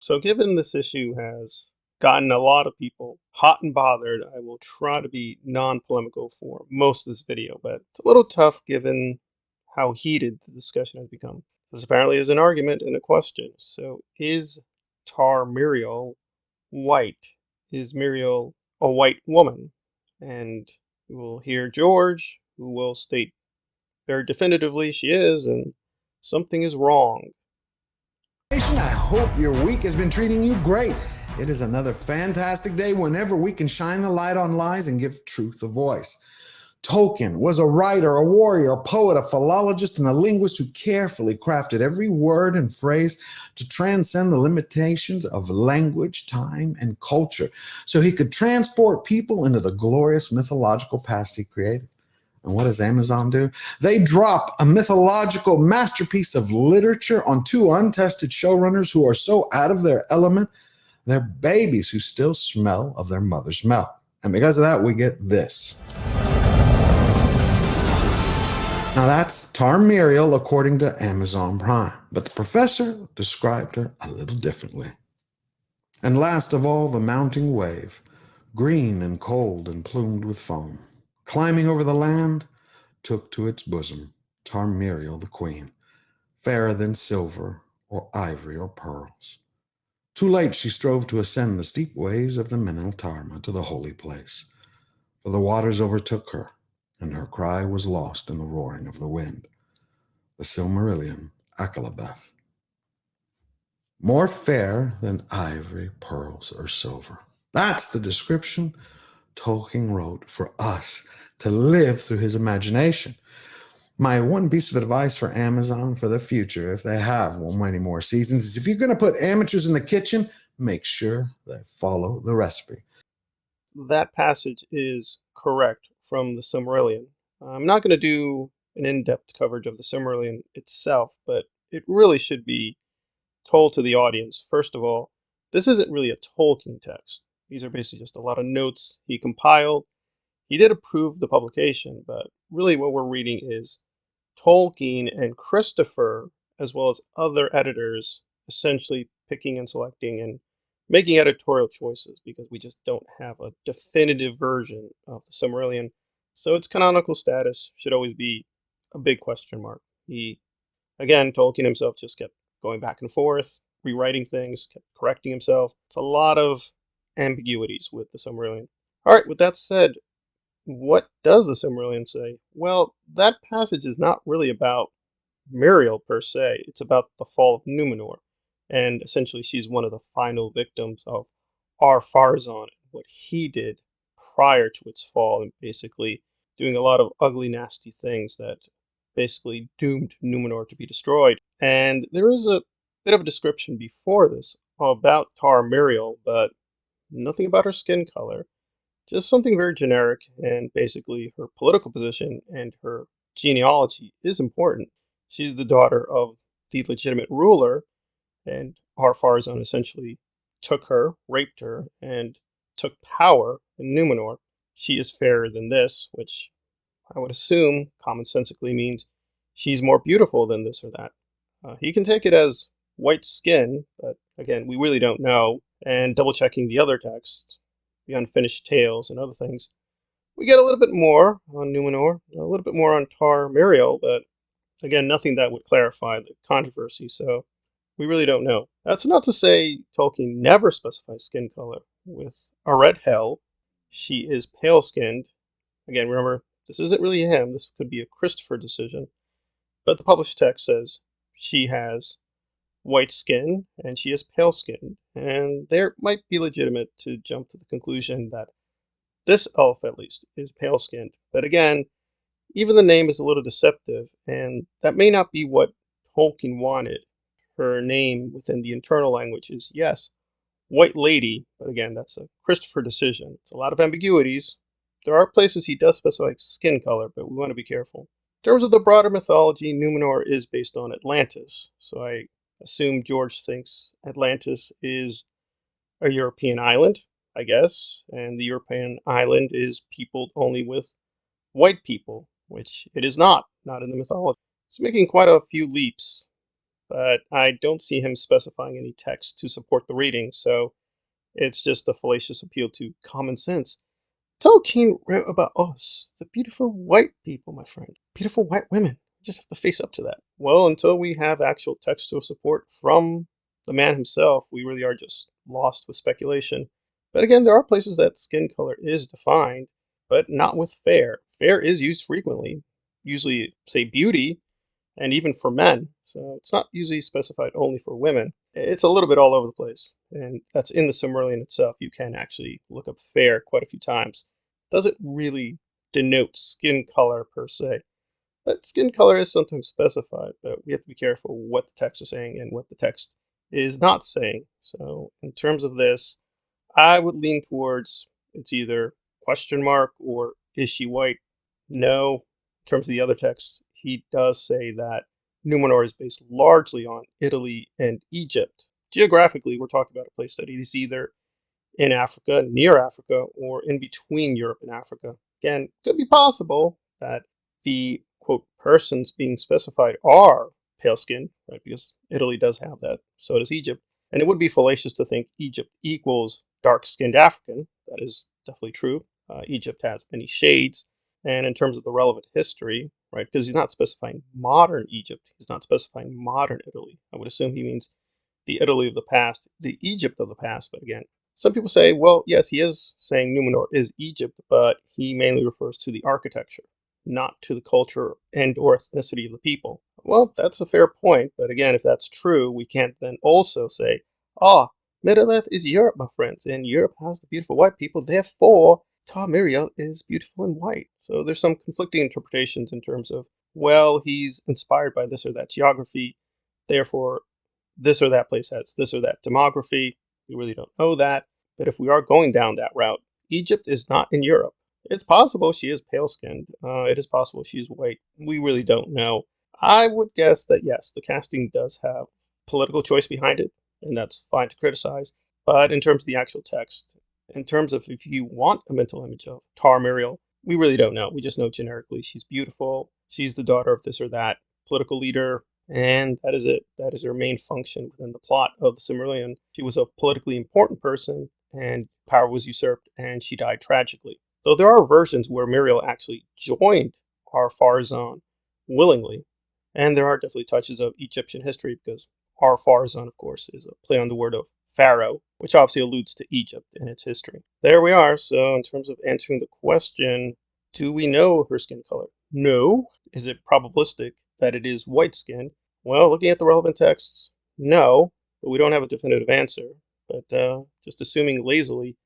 So, given this issue has gotten a lot of people hot and bothered, I will try to be non polemical for most of this video, but it's a little tough given how heated the discussion has become. This apparently is an argument and a question. So, is Tar-Míriel white? Is Muriel a white woman? And we will hear George, who will state very definitively she is, and something is wrong. I hope your week has been treating you great. It is another fantastic day whenever we can shine the light on lies and give truth a voice. Tolkien was a writer, a warrior, a poet, a philologist, and a linguist who carefully crafted every word and phrase to transcend the limitations of language, time, and culture so he could transport people into the glorious mythological past he created. And what does Amazon do? They drop a mythological masterpiece of literature on two untested showrunners who are so out of their element, they're babies who still smell of their mother's milk. And because of that, we get this. Now that's Tar-Míriel according to Amazon Prime, but the professor described her a little differently. And last of all, the mounting wave, green and cold and plumed with foam, climbing over the land, took to its bosom Tar-Míriel the queen, fairer than silver or ivory or pearls. Too late she strove to ascend the steep ways of the Menel Tarma to the holy place, for the waters overtook her, and her cry was lost in the roaring of the wind. The Silmarillion Akallabeth. More fair than ivory, pearls, or silver. That's the description Tolkien wrote for us to live through his imagination. My one piece of advice for Amazon for the future, if they have many more seasons, is if you're going to put amateurs in the kitchen, make sure they follow the recipe. That passage is correct from the Silmarillion. I'm not going to do an in-depth coverage of the Silmarillion itself, but it really should be told to the audience. First of all, this isn't really a Tolkien text. These are basically just a lot of notes he compiled. He did approve the publication, but really what we're reading is Tolkien and Christopher, as well as other editors, essentially picking and selecting and making editorial choices because we just don't have a definitive version of the Silmarillion. So its canonical status should always be a big question mark. Again, Tolkien himself just kept going back and forth, rewriting things, kept correcting himself. It's a lot of ambiguities with the Silmarillion. All right, with that said, what does the Silmarillion say? Well, that passage is not really about Muriel per se. It's about the fall of Numenor. And essentially, she's one of the final victims of Ar-Pharazôn, what he did prior to its fall, and basically doing a lot of ugly, nasty things that basically doomed Numenor to be destroyed. And there is a bit of a description before this about Tar-Míriel, but nothing about her skin color. Just something very generic, and basically her political position and her genealogy is important. She's the daughter of the legitimate ruler, and Ar-Pharazôn essentially took her, raped her, and took power in Numenor. She is fairer than this, which I would assume commonsensically means she's more beautiful than this or that. He can take it as white skin, but again, we really don't know. And double checking the other texts, the unfinished tales and other things, we get a little bit more on Numenor, a little bit more on Tar-Míriel, but again, nothing that would clarify the controversy, so we really don't know. That's not to say Tolkien never specifies skin color. With Arethel, she is pale-skinned. Again, remember, this isn't really him. This could be a Christopher decision. But the published text says she has white skin and she is pale-skinned. And there might be legitimate to jump to the conclusion that this elf, at least, is pale-skinned. But again, even the name is a little deceptive, and that may not be what Tolkien wanted. Her name within the internal language is, yes, White Lady, but again, that's a Christopher decision. It's a lot of ambiguities. There are places he does specify skin color, but we want to be careful. In terms of the broader mythology, Numenor is based on Atlantis, so I assume George thinks Atlantis is a European island, I guess, and the European island is peopled only with white people, which it is not in the mythology. It's making quite a few leaps. but I don't see him specifying any text to support the reading, so it's just a fallacious appeal to common sense. Tolkien wrote about us, the beautiful white people, my friend. Beautiful white women. You just have to face up to that. Well, until we have actual textual support from the man himself, we really are just lost with speculation. But again, there are places that skin color is defined, but not with fair. Fair is used frequently, usually, say, beauty, and even for men. So it's not usually specified only for women. It's a little bit all over the place. And that's in the Silmarillion itself. You can actually look up fair quite a few times. Doesn't really denote skin color per se. But skin color is sometimes specified, but we have to be careful what the text is saying and what the text is not saying. So in terms of this, I would lean towards it's either question mark or is she white? No. In terms of the other texts, he does say that Numenor is based largely on Italy and Egypt. Geographically, we're talking about a place that is either in Africa, near Africa, or in between Europe and Africa. Again, could be possible that the quote persons being specified are pale skinned, right? Because Italy does have that, so does Egypt. And it would be fallacious to think Egypt equals dark skinned African. That is definitely true. Egypt has many shades. And in terms of the relevant history, right, because he's not specifying modern Egypt, he's not specifying modern Italy. I would assume he means the Italy of the past, the Egypt of the past. But again, some people say, well, yes, he is saying Numenor is Egypt, but he mainly refers to the architecture, not to the culture and or ethnicity of the people. Well, that's a fair point, but again, if that's true, we can't then also say, ah, Middle-earth is Europe, my friends, and Europe has the beautiful white people, therefore Tar-Míriel is beautiful and white. So there's some conflicting interpretations in terms of, well, he's inspired by this or that geography, therefore this or that place has this or that demography. We really don't know that. But if we are going down that route, Egypt is not in Europe. It's possible she is pale skinned. It is possible she's white. We really don't know. I would guess that yes, the casting does have political choice behind it, and that's fine to criticize. But in terms of the actual text, in terms of if you want a mental image of Tar-Míriel, we really don't know. We just know generically she's beautiful. She's the daughter of this or that political leader, and that is it. That is her main function within the plot of the Silmarillion. She was a politically important person, and power was usurped, and she died tragically. Though there are versions where Muriel actually joined Ar-Pharazôn willingly, and there are definitely touches of Egyptian history because Ar-Pharazôn, of course, is a play on the word of pharaoh, which obviously alludes to Egypt and its history. There we are. So, in terms of answering the question, do we know her skin color? No. Is it probabilistic that it is white skin? Well, looking at the relevant texts, no, but we don't have a definitive answer. But just assuming lazily,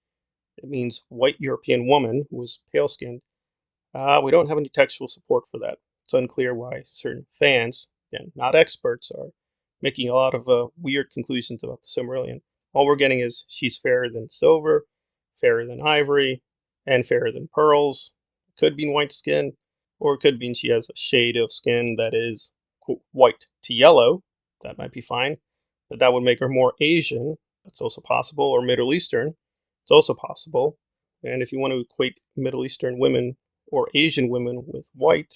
it means white European woman who was pale skinned. We don't have any textual support for that. It's unclear why certain fans, again, not experts, are making a lot of weird conclusions about the Silmarillion. All we're getting is she's fairer than silver, fairer than ivory, and fairer than pearls. Could mean white skin, or it could mean she has a shade of skin that is quote, white to yellow. That might be fine, but that would make her more Asian. That's also possible, or Middle Eastern. It's also possible. And if you want to equate Middle Eastern women or Asian women with white,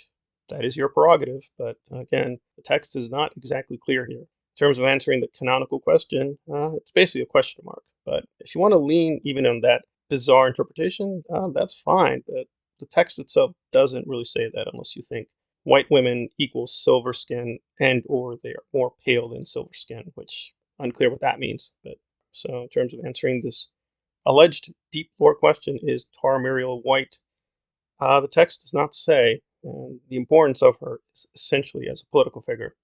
that is your prerogative. But again, the text is not exactly clear here. In terms of answering the canonical question, it's basically a question mark. But if you want to lean even on that bizarre interpretation, that's fine. But the text itself doesn't really say that unless you think white women equals silver skin and or they are more pale than silver skin, which unclear what that means. But so in terms of answering this alleged deep lore question, is Tar-Míriel white? The text does not say, and the importance of her is essentially as a political figure.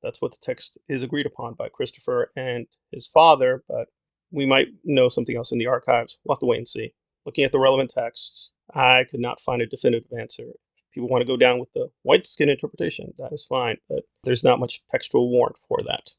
That's what the text is agreed upon by Christopher and his father, but we might know something else in the archives. We'll have to wait and see. Looking at the relevant texts, I could not find a definitive answer. If people want to go down with the white skin interpretation, that is fine, but there's not much textual warrant for that.